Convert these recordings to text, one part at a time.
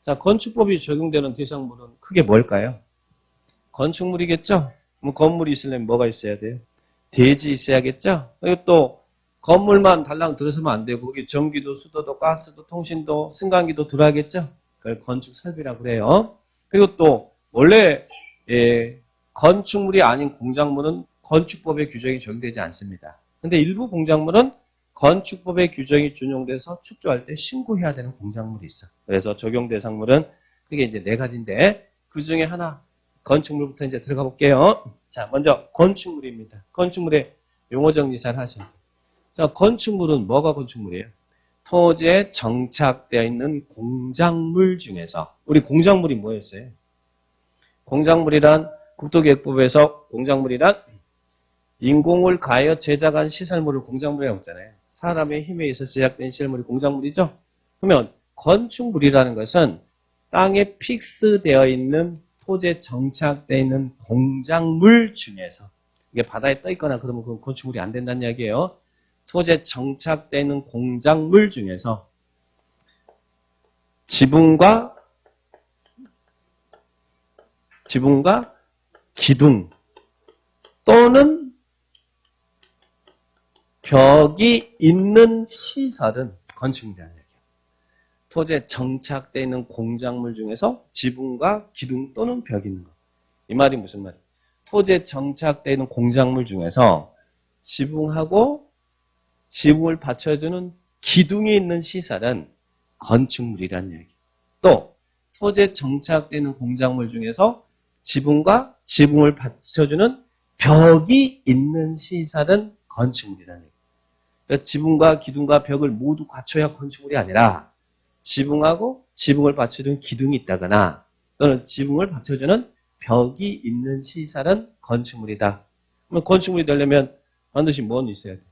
자, 건축법이 적용되는 대상물은 크게 뭘까요? 건축물이겠죠? 뭐 건물이 있으려면 뭐가 있어야 돼요? 대지 있어야겠죠? 그리고 또 건물만 달랑 들어서면 안 되고 거기 전기도, 수도도, 가스도, 통신도, 승강기도 들어야겠죠? 그걸 건축 설비라고 그래요. 그리고 또 원래 건축물이 아닌 공작물은 건축법의 규정이 적용되지 않습니다. 근데 일부 공작물은 건축법의 규정이 준용돼서 축조할 때 신고해야 되는 공작물이 있어. 그래서 적용 대상물은 크게 이제 네 가지인데 그 중에 하나 건축물부터 이제 들어가 볼게요. 자, 먼저 건축물입니다. 건축물의 용어 정리 잘 하셔야죠. 자, 건축물은 뭐가 건축물이에요? 토지에 정착되어 있는 공작물 중에서 우리 공작물이 뭐였어요? 공작물이란 국토계획법에서 공작물이란 인공을 가하여 제작한 시설물을 공작물이라고 했잖아요. 사람의 힘에 의해서 제작된 시설물이 공작물이죠. 그러면 건축물이라는 것은 땅에 픽스되어 있는 토지에 정착되어 있는 공작물 중에서 이게 바다에 떠 있거나 그러면 그건 건축물이 안 된다는 이야기예요. 토지에 정착되어 있는 공작물 중에서 지붕과 기둥 또는 벽이 있는 시설은 건축물이라는 얘기예요. 토지에 정착되어 있는 공작물 중에서 지붕과 기둥 또는 벽이 있는 것. 이 말이 무슨 말이에요? 토지에 정착되어 있는 공작물 중에서 지붕하고 지붕을 받쳐주는 기둥이 있는 시설은 건축물이라는 얘기예요. 또 토지에 정착되어 있는 공작물 중에서 지붕과 지붕을 받쳐주는 벽이 있는 시설은 건축물이라는 얘기예요. 그러니까 지붕과 기둥과 벽을 모두 갖춰야 건축물이 아니라 지붕하고 지붕을 받쳐주는 기둥이 있다거나 또는 지붕을 받쳐주는 벽이 있는 시설은 건축물이다. 그러면 건축물이 되려면 반드시 뭐는 있어야 돼요?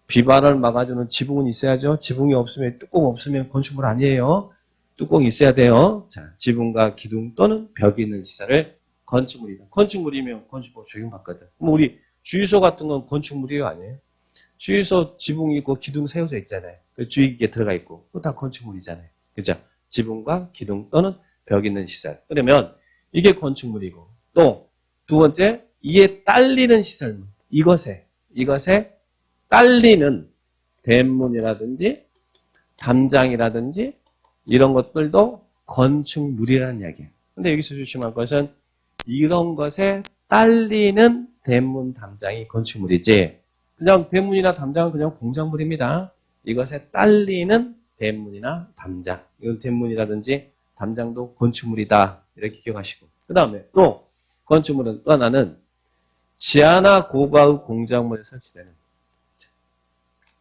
비바람을 막아주는 지붕은 있어야죠. 지붕이 없으면, 뚜껑 없으면 건축물 아니에요. 뚜껑이 있어야 돼요. 자, 지붕과 기둥 또는 벽이 있는 시설을 건축물이다. 건축물이면 건축법 적용받거든. 그럼 우리 주유소 같은 건 건축물이에요, 아니에요? 주유소 지붕이 있고 기둥 세워져 있잖아요. 주유기계 들어가 있고. 그거 다 건축물이잖아요. 그죠? 지붕과 기둥 또는 벽 있는 시설. 그러면 이게 건축물이고. 또 두 번째, 이에 딸리는 시설물. 이것에 딸리는 대문이라든지 담장이라든지 이런 것들도 건축물이라는 이야기예요. 근데 여기서 조심할 것은 이런 것에 딸리는 대문, 담장이 건축물이지 그냥 대문이나 담장은 그냥 공작물입니다. 이것에 딸리는 대문이나 담장, 이건 대문이라든지 담장도 건축물이다. 이렇게 기억하시고 그 다음에 또 건축물은 또 하나는 지하나 고가의 공작물에 설치되는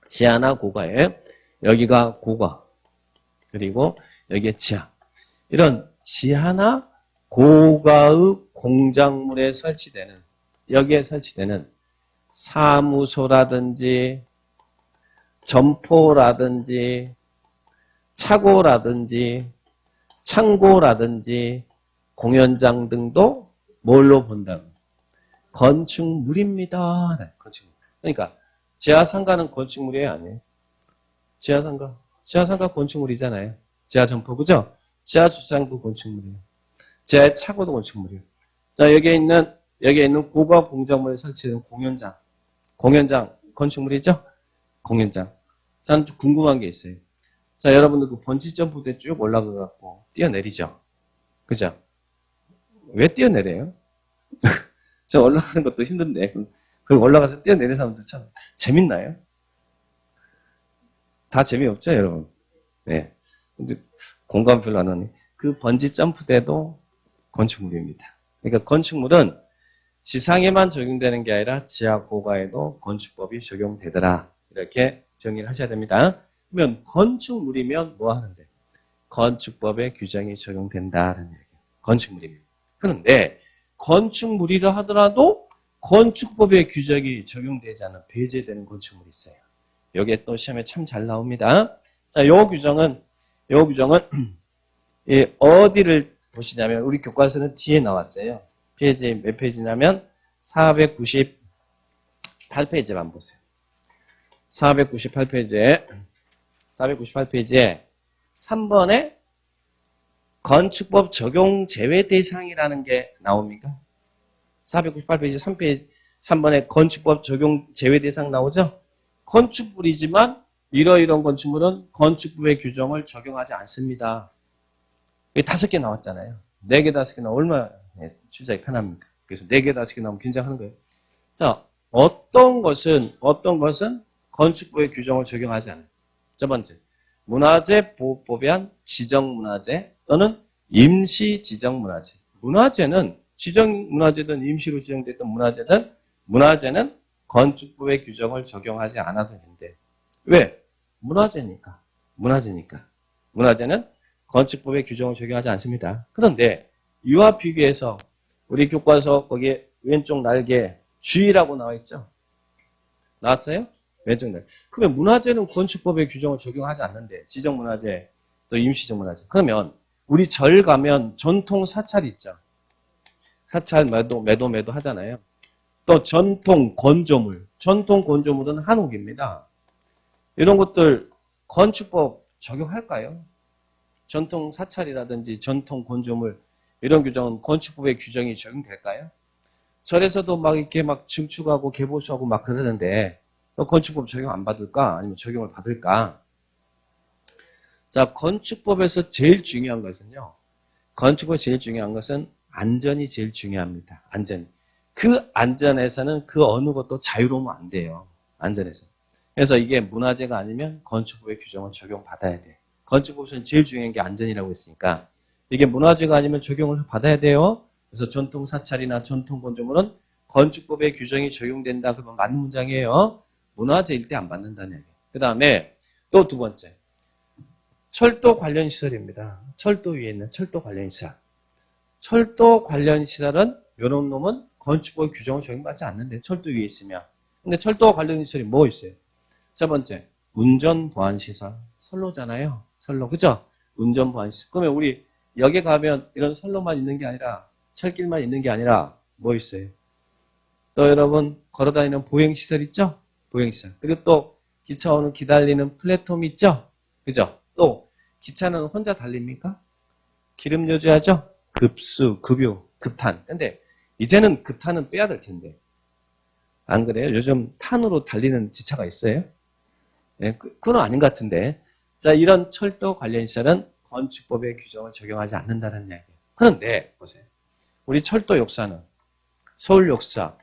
지하나 고가에 여기가 고가 그리고 여기에 지하 이런 지하나 고가의 공작물에 설치되는 여기에 설치되는 사무소라든지 점포라든지 차고라든지 창고라든지 공연장 등도 뭘로 본다고? 건축물입니다. 네, 건축물. 그러니까 지하상가는 건축물이에요, 아니에요? 지하상가 건축물이잖아요. 지하점포, 그죠? 지하주차장도 건축물이에요. 지하의 차고도 건축물이에요. 자, 여기에 있는 고가 공작물에 설치된 공연장 건축물이죠? 공연장. 저는 좀 궁금한 게 있어요. 자, 여러분들 그 번지점프대 쭉 올라가갖고 뛰어내리죠? 그죠? 왜 뛰어내려요? 저 올라가는 것도 힘든데 그 올라가서 뛰어내리는 사람들 참 재밌나요? 다 재미없죠, 여러분? 네. 근데 공감 별로 안 하네. 그 번지 점프대도 건축물입니다. 그러니까 건축물은 지상에만 적용되는 게 아니라 지하 고가에도 건축법이 적용되더라. 이렇게 정리를 하셔야 됩니다. 그러면 건축물이면 뭐 하는데? 건축법의 규정이 적용된다는 얘기예요. 건축물입니다. 그런데 건축물이라 하더라도 건축법의 규정이 적용되지 않은 배제되는 건축물이 있어요. 여기에 또 시험에 참 잘 나옵니다. 자, 요 규정은 어디를 보시냐면 우리 교과서는 뒤에 나왔어요. 페이지 몇 페이지냐면 498페이지만 보세요. 498페이지에 3번에 건축법 적용 제외 대상이라는 게 나옵니까? 498페이지 3페이지 3번에 건축법 적용 제외 대상 나오죠? 건축물이지만 이러이러한 건축물은 건축법의 규정을 적용하지 않습니다. 5개 나왔잖아요. 4개, 5개 나오면 얼마나 출제하기 편합니까? 그래서 4개, 5개 나오면 긴장하는 거예요. 자, 어떤 것은 건축법의 규정을 적용하지 않아요. 첫 번째, 문화재 보호법에 한 지정문화재 또는 임시지정문화재. 문화재는 지정문화재든 임시로 지정됐던 문화재는 건축법의 규정을 적용하지 않아도 되는데 왜? 문화재니까. 문화재는 건축법의 규정을 적용하지 않습니다. 그런데 이와 비교해서 우리 교과서 거기에 왼쪽 날개 G라고 나와 있죠? 나왔어요? 왼쪽 날개. 그러면 문화재는 건축법의 규정을 적용하지 않는데 지정문화재 또 임시지정문화재. 그러면 우리 절 가면 전통 사찰 있죠? 사찰 매도 하잖아요. 또 전통 건조물은 한옥입니다. 이런 것들 건축법 적용할까요? 전통 사찰이라든지 전통 건조물 이런 규정은 건축법의 규정이 적용될까요? 절에서도 막 이렇게 막 증축하고 개보수하고 막 그러는데 건축법 적용 안 받을까? 아니면 적용을 받을까? 자, 건축법에서 제일 중요한 것은요. 건축법에서 제일 중요한 것은 안전이 제일 중요합니다. 안전. 그 안전에서는 그 어느 것도 자유로우면 안 돼요. 안전에서. 그래서 이게 문화재가 아니면 건축법의 규정을 적용받아야 돼. 건축법에서는 제일 중요한 게 안전이라고 했으니까 이게 문화재가 아니면 적용을 받아야 돼요. 그래서 전통 사찰이나 전통 건조물은 건축법의 규정이 적용된다. 그러면 맞는 문장이에요. 문화재일 때 안 받는다는 얘기예요. 그 다음에 또 두 번째. 철도 관련 시설입니다. 철도 위에 있는 철도 관련 시설. 철도 관련 시설은 이런 놈은 건축법 규정을 적용받지 않는데 철도 위에 있으면. 근데 철도 관련 시설이 뭐 있어요? 첫 번째, 운전보안시설. 선로잖아요. 선로. 그죠? 운전보안시설. 그러면 우리 역에 가면 이런 선로만 있는 게 아니라 철길만 있는 게 아니라 뭐 있어요? 또 여러분 걸어다니는 보행시설 있죠? 보행시설. 그리고 또 기차 오는 기다리는 플랫폼 있죠? 그죠? 또 기차는 혼자 달립니까? 기름 요조하죠? 급수, 급유, 급탄. 근데 이제는 급탄은 빼야 될 텐데. 안 그래요? 요즘 탄으로 달리는 기차가 있어요? 네, 그건 아닌 것 같은데. 자, 이런 철도 관련 시설은 건축법의 규정을 적용하지 않는다는 이야기예요. 그런데 보세요. 우리 철도 역사는 서울 역사,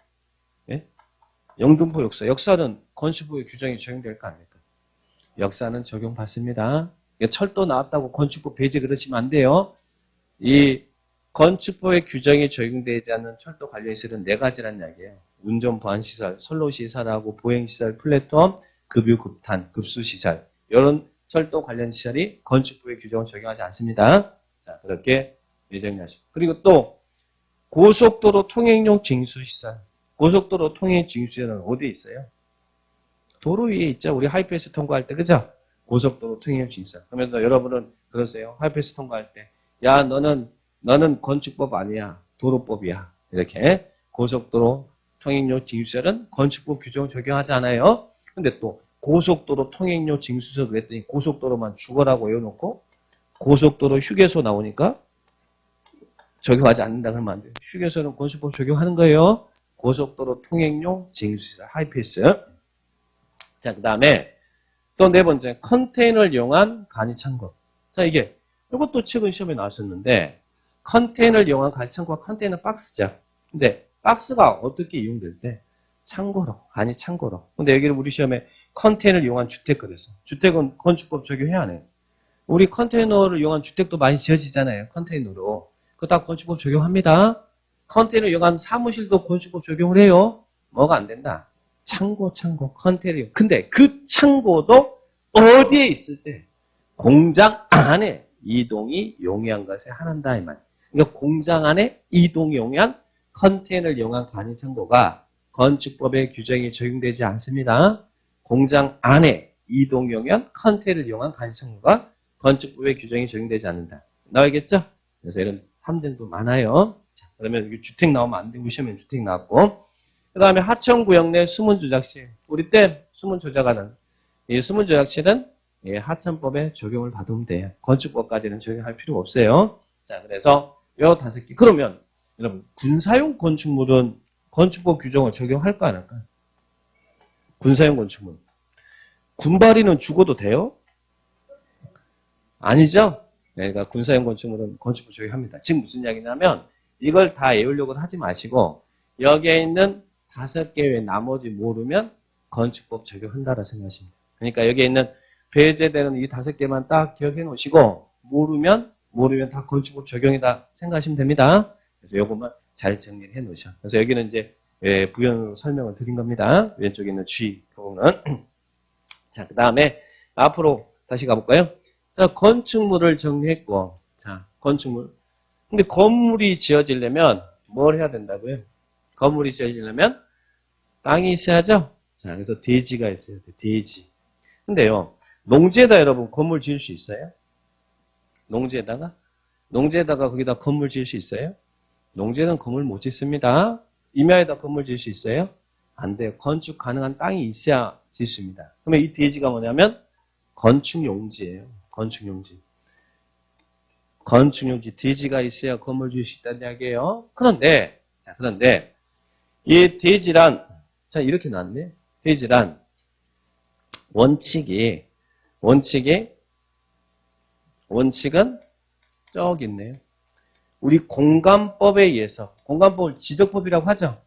예? 영등포 역사는 건축법의 규정이 적용될 거 아닙니까? 역사는 적용받습니다. 철도 나왔다고 건축법 배제 그러시면 안 돼요. 이 건축법의 규정이 적용되지 않는 철도 관련 시설은 4가지라는 이야기예요. 운전보안시설, 선로시설하고 보행시설, 플랫폼, 급유, 급탄, 급수시설. 이런 철도 관련 시설이 건축법의 규정을 적용하지 않습니다. 자, 그렇게 정리하시고. 그리고 또 고속도로 통행용 징수시설. 고속도로 통행 징수시설은 어디에 있어요? 도로 위에 있죠. 우리 하이패스 통과할 때, 그죠? 고속도로 통행용 징수시설. 그러면서 여러분은 그러세요. 하이패스 통과할 때. 야, 너는 건축법 아니야. 도로법이야. 이렇게. 고속도로 통행료 징수시설은 건축법 규정을 적용하지 않아요. 근데 또 고속도로 통행료 징수시설 그랬더니 고속도로만 죽어라고 외워놓고 고속도로 휴게소 나오니까 적용하지 않는다 그러면 안 돼요. 휴게소는 건축법 적용하는 거예요. 고속도로 통행료 징수시설 하이패스. 자, 그 다음에 또 4번째 컨테이너를 이용한 간이창고. 자, 이것도 최근 시험에 나왔었는데 컨테이너를 이용한 간이창고가 컨테이너 박스죠. 근데 박스가 어떻게 이용될 때? 창고로, 간이 창고로. 근데 여기는 우리 시험에 컨테이너를 이용한 주택 그래서 주택은 건축법 적용해야 해요. 우리 컨테이너를 이용한 주택도 많이 지어지잖아요. 컨테이너로. 그거 다 건축법 적용합니다. 컨테이너 이용한 사무실도 건축법 적용을 해요. 뭐가 안 된다? 창고, 컨테이너. 근데 그 창고도 어디에 있을 때? 공장 안에 이동이 용이한 것에 한한다 이 말. 그러니까 공장 안에 이동이 용이한 컨테이너를 이용한 간이 창고가 건축법의 규정이 적용되지 않습니다. 공장 안에 이동 용이한 컨테이너를 이용한 간이 창고가 건축법의 규정이 적용되지 않는다. 나오겠죠? 그래서 이런 함정도 많아요. 자, 그러면 주택 나오면 안 되고 시험에 주택 나왔고 그 다음에 하천구역 내 수문조작실. 우리 때 수문조작하는 이 수문조작실은 하천법에 적용을 받으면 돼요. 건축법까지는 적용할 필요가 없어요. 자, 그래서 요 5개. 그러면 여러분 군사용 건축물은 건축법 규정을 적용할까 안 할까요? 군사용 건축물. 군발이는 죽어도 돼요? 아니죠? 네, 그러니까 군사용 건축물은 건축법 적용합니다. 지금 무슨 이야기냐면 이걸 다 외우려고 하지 마시고 여기에 있는 5개 외에 나머지 모르면 건축법 적용한다라 생각하십니다. 그러니까 여기에 있는 배제되는 이 5개만 딱 기억해 놓으시고 모르면 다 건축법 적용이다 생각하시면 됩니다. 그래서 요것만 잘 정리를 해 놓으셔. 그래서 여기는 이제 부연으로 설명을 드린 겁니다. 왼쪽에 있는 G 부분은. 자, 그 다음에 앞으로 다시 가볼까요? 자, 건축물을 정리했고, 자, 건축물. 근데 건물이 지어지려면 뭘 해야 된다고요? 건물이 지어지려면 땅이 있어야죠? 자, 그래서 대지가 있어야 돼, 대지. 근데요, 농지에다 여러분 건물 지을 수 있어요? 농지에다가 거기다 건물 지을 수 있어요? 농지에는 건물 못 짓습니다. 임야에다 건물 지을 수 있어요? 안 돼요. 건축 가능한 땅이 있어야 지을 수 있습니다. 그러면 이 대지가 뭐냐면 건축용지예요. 건축용지. 대지가 있어야 건물 지을 수 있다는 이야기예요. 그런데 이 대지란, 자, 이렇게 나왔네. 대지란 원칙은 저기 있네요. 우리 공간법에 의해서, 공간법을 지적법이라고 하죠.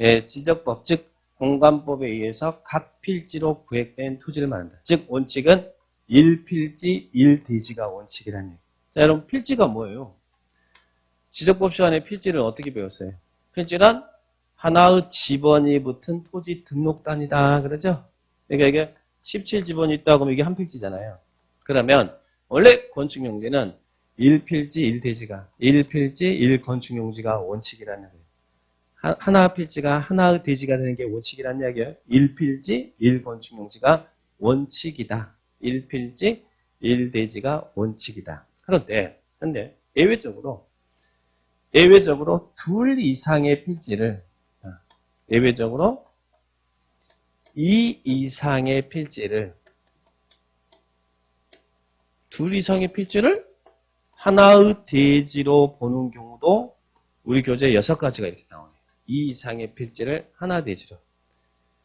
예, 지적법, 즉 공간법에 의해서 각 필지로 구획된 토지를 말한다. 즉 원칙은 1필지 1대지가 원칙이라는 얘기. 자, 여러분 필지가 뭐예요? 지적법 시간에 필지를 어떻게 배웠어요? 필지란 하나의 지번이 붙은 토지 등록단이다. 그러죠? 그러니까 이게 17지번이 있다고 하면 이게 한 필지잖아요. 그러면 원래 건축용지는 1필지 1대지가 1건축용지가 원칙이라는 거예요. 하나 필지가 하나의 대지가 되는 게 원칙이라는 이야기예요. 1필지 1건축용지가 원칙이다. 1필지 1대지가 원칙이다. 그런데 예외적으로 둘 이상의 필지를 2 이상의 필지를 둘 이상의 필지를 하나의 대지로 보는 경우도 우리 교재에 6가지가 이렇게 나오네요. 2 이상의 필지를 하나 대지로.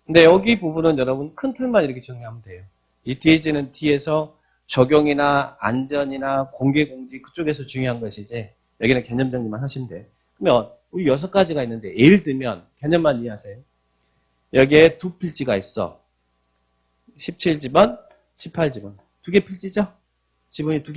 근데 여기 부분은 여러분 큰 틀만 이렇게 정리하면 돼요. 이 대지는 뒤에서 적용이나 안전이나 공개공지 그쪽에서 중요한 것이지 여기는 개념 정리만 하시면 돼요. 그러면 우리 6가지가 있는데 예를 들면 개념만 이해하세요. 여기에 두 필지가 있어. 17지번, 18지번. 2개 필지죠? 지번이 두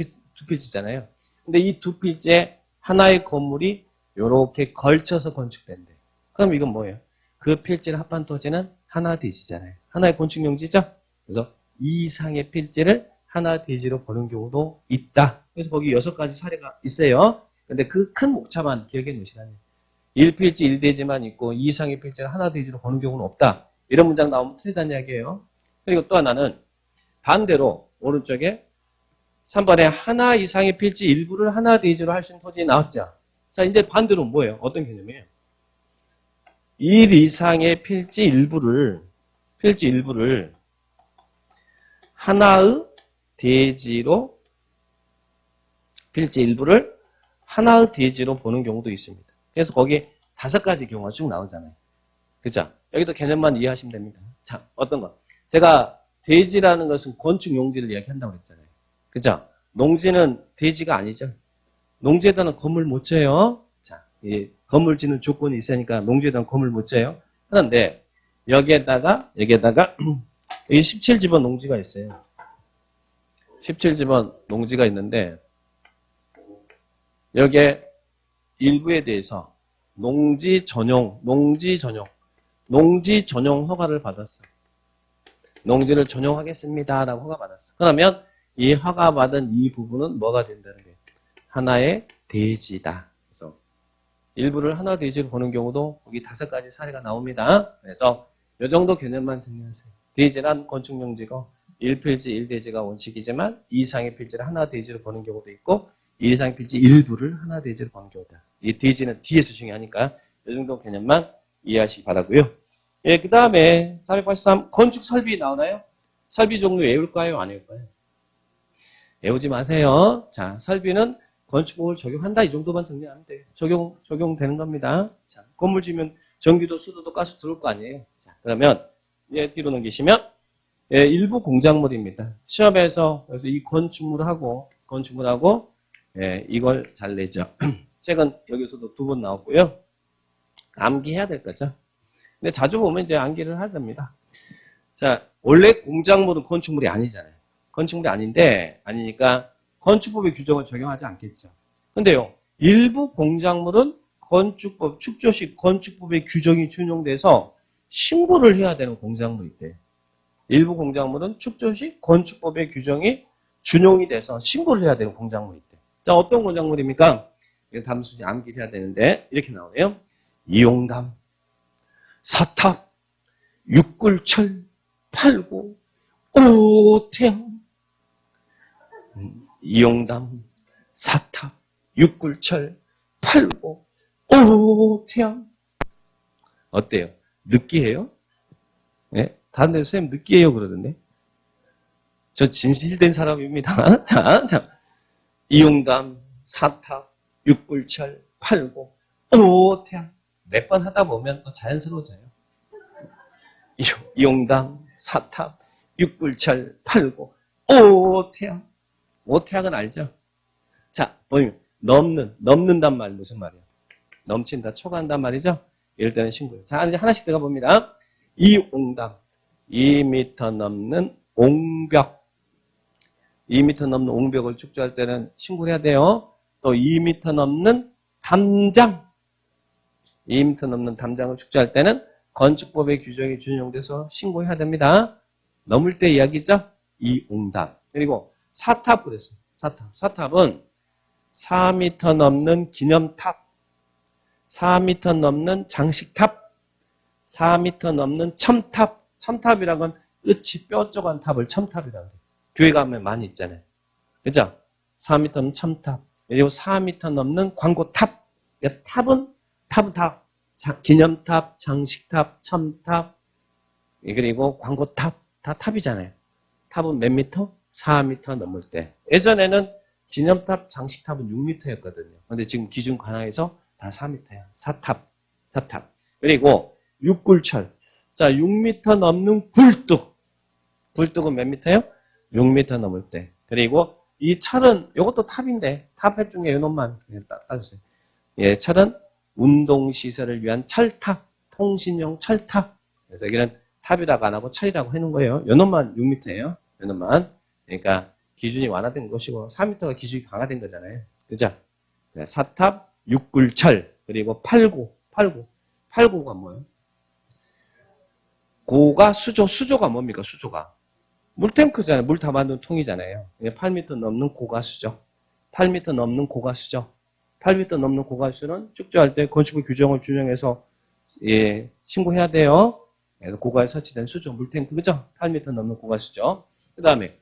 필지잖아요. 근데 이 두 필지에 하나의 건물이 이렇게 걸쳐서 건축된대. 그럼 이건 뭐예요? 그 필지를 합한 토지는 하나 대지잖아요. 하나의 건축용지죠? 그래서 2 이상의 필지를 하나 대지로 보는 경우도 있다. 그래서 거기 6가지 사례가 있어요. 근데 그 큰 목차만 기억해 놓으시라니. 1필지 1대지만 있고 2 이상의 필지를 하나 대지로 보는 경우는 없다. 이런 문장 나오면 틀리다는 이야기예요. 그리고 또 하나는 반대로 오른쪽에 3번에 하나 이상의 필지 일부를 하나 대지로 할 수 있는 토지 나왔죠. 자, 이제 반대로 뭐예요? 어떤 개념이에요? 1 이상의 필지 일부를 하나의 대지로 필지 일부를 하나의 대지로 보는 경우도 있습니다. 그래서 거기에 5가지 경우가 쭉 나오잖아요. 그죠? 여기도 개념만 이해하시면 됩니다. 자, 어떤 거? 제가 대지라는 것은 건축 용지를 이야기한다고 그랬잖아요. 그죠? 농지는 대지가 아니죠. 농지에다는 건물 못 지어요. 자, 이 건물 짓는 조건이 있으니까 농지에다는 건물 못 지어요. 그런데 여기에다가 여기 17지번 농지가 있어요. 17지번 농지가 있는데 여기에 일부에 대해서 농지 전용 허가를 받았어. 농지를 전용하겠습니다라고 허가 받았어. 그러면 이 허가 받은 이 부분은 뭐가 된다는 거예요? 하나의 대지다. 그래서 일부를 하나 대지로 보는 경우도 여기 5가지 사례가 나옵니다. 그래서 이 정도 개념만 정리하세요. 대지란 건축용지고 1필지 1대지가 원칙이지만 2 이상의 필지를 하나 대지로 보는 경우도 있고 2 이상의 필지 일부를 하나 대지로 보는 경우다. 이 대지는 뒤에서 중요하니까 이 정도 개념만 이해하시기 바라고요. 예, 그 다음에 483 건축 설비 나오나요? 설비 종류 외울까요? 안 외울까요? 외우지 마세요. 자, 설비는 건축법을 적용한다 이 정도만 정리하면 돼요. 적용되는 겁니다. 자, 건물 지으면 전기도 수도도 가스 들어올 거 아니에요. 자, 그러면 이제 뒤로 넘기시면 일부 공작물입니다. 시험에서 그래서 이 건축물하고 이걸 잘 내죠. 책은 여기서도 2번 나왔고요. 암기해야 될 거죠. 근데 자주 보면 이제 암기를 해야 됩니다. 자, 원래 공작물은 건축물이 아니잖아요. 건축물이 아니니까 건축법의 규정을 적용하지 않겠죠. 근데요, 일부 공작물은 건축법, 축조식 건축법의 규정이 준용돼서 신고를 해야 되는 공작물이 있대요. 일부 공작물은 축조식 건축법의 규정이 준용이 돼서 신고를 해야 되는 공작물이 있대요. 자, 어떤 공작물입니까? 이거 담수지 암기를 해야 되는데 이렇게 나오네요. 이용담, 사탑, 육굴철, 팔고, 오태양. 이용담, 사탑, 육굴철, 팔고, 오태양. 어때요? 느끼해요? 네? 다른 데서 선생님 느끼해요 그러던데. 저 진실된 사람입니다. 자. 이용담, 사탑, 육굴철, 팔고, 오태양. 몇 번 하다 보면 또 자연스러워져요. 이용담, 사탑, 육굴철, 팔고, 오태양. 오태양은 알죠? 자, 보면 넘는단 말 무슨 말이야? 넘친다, 초과한단 말이죠? 이럴 때는 신고해요. 자, 이제 하나씩 들어가 봅니다. 이옹담, 2m 넘는 옹벽. 2m 넘는 옹벽을 축조할 때는 신고를 해야 돼요. 또 2m 넘는 담장. 2m 넘는 담장을 축조할 때는 건축법의 규정이 준용돼서 신고해야 됩니다. 넘을 때 이야기죠? 이옹담. 그리고 사탑 그랬어요. 사탑은 4m 넘는 기념탑, 4m 넘는 장식탑, 4m 넘는 첨탑. 첨탑이란 건 끝이 뾰족한 탑을 첨탑이라고 해요. 교회 가면 많이 있잖아요. 그죠? 4m 넘는 첨탑. 그리고 4m 넘는 광고탑. 탑은 다 기념탑, 장식탑, 첨탑, 그리고 광고탑. 다 탑이잖아요. 탑은 몇 미터? 4m 넘을 때. 예전에는 기념탑, 장식탑은 6m였거든요. 근데 지금 기준 관항에서 다 4m야. 사탑. 그리고 육굴철. 자, 6m 넘는 굴뚝. 굴뚝은 몇 미터예요? 6m 넘을 때. 그리고 이 철은 이것도 탑인데 탑 중에 이놈만 따주세요. 예, 철은 운동시설을 위한 철탑, 통신용 철탑. 그래서 여기는 탑이라고 안 하고 철이라고 해놓은 거예요. 이놈만 6m예요. 이놈만. 그러니까 기준이 완화된 것이고 4m가 기준이 강화된 거잖아요. 그죠? 사탑, 육굴철, 그리고 팔고가 뭐예요? 고가 수조가 뭡니까? 수조가 물탱크잖아요. 물 담아놓은 통이잖아요. 8m 넘는 고가수죠. 8m 넘는 고가수죠. 8m 넘는 고가수는 축조할 때 건축법 규정을 준용해서 신고해야 돼요. 그래서 고가에 설치된 수조, 물탱크, 그죠? 8m 넘는 고가수죠. 그 다음에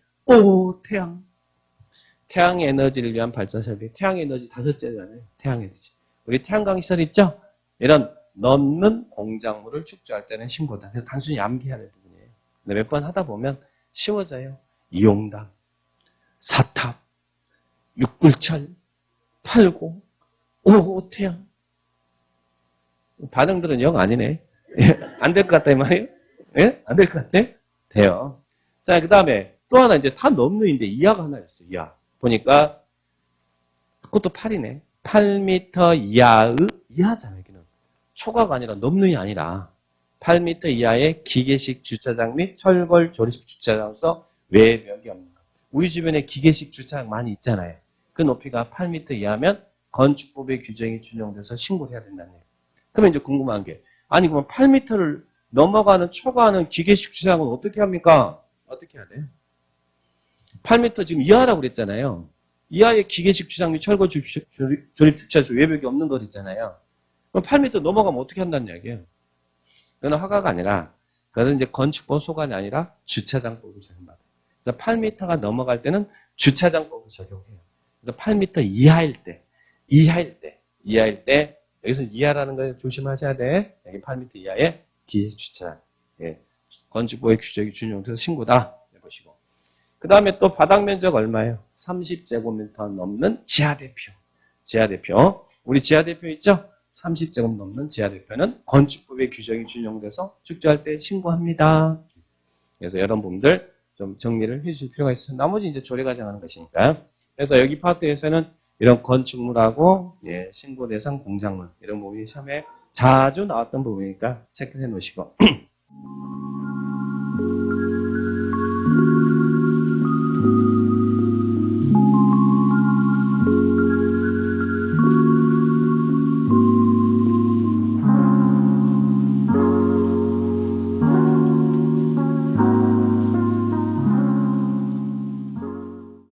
태양 에너지를 위한 발전 설비. 태양 에너지 5째잖아요. 태양 에너지. 우리 태양광 시설 있죠? 이런 넘는 공작물을 축조할 때는 신고다. 그래서 단순히 암기해야 될 부분이에요. 근데 몇 번 하다 보면 쉬워져요. 이용담, 사탑, 육굴철, 팔고, 오태양. 반응들은 영 아니네. 안 될 것 같다 이 말이에요? 예? 안 될 것 같아? 돼요. 자, 그 다음에 또 하나 이제 다 넘는인데 이하가 하나 있어요. 이하. 보니까 그것도 8이네. 8m 이하잖아요. 여기는 초과가 아니라 넘는이 아니라 8m 이하의 기계식 주차장 및 철골 조립식 주차장으로서 외벽이 없는 것. 우리 주변에 기계식 주차장 많이 있잖아요. 그 높이가 8m 이하면 건축법의 규정이 준용돼서 신고를 해야 된다는 얘기예요. 그러면 이제 궁금한 게, 아니 그러면 8m를 넘어가는 초과하는 기계식 주차장은 어떻게 합니까? 어떻게 해야 돼요? 8m 지금 이하라고 그랬잖아요. 이하의 기계식 주차장 및 철골 조립 주차장에서 외벽이 없는 것 있잖아요. 그럼 8m 넘어가면 어떻게 한다는 얘기예요? 그건 허가가 아니라, 그것은 이제 건축법 소관이 아니라 주차장법을 적용받아요. 그래서 8m가 넘어갈 때는 주차장법을 적용해요. 그래서 8m 이하일 때, 여기서 이하라는 걸 조심하셔야 돼. 여기 8m 이하의 기계식 주차장. 예. 건축법의 규정이 준용돼서 신고다. 해보시고. 그 다음에 또 바닥 면적 얼마예요? 30제곱미터 넘는 지하대표. 지하대표. 우리 지하대표 있죠? 30제곱 넘는 지하대표는 건축법의 규정이 준용돼서 축조할 때 신고합니다. 그래서 여러분들 좀 정리를 해주실 필요가 있어요. 나머지 이제 조례가 정하는 것이니까. 그래서 여기 파트에서는 이런 건축물하고 신고 대상 공작물 이런 부분이 시험에 자주 나왔던 부분이니까 체크해 놓으시고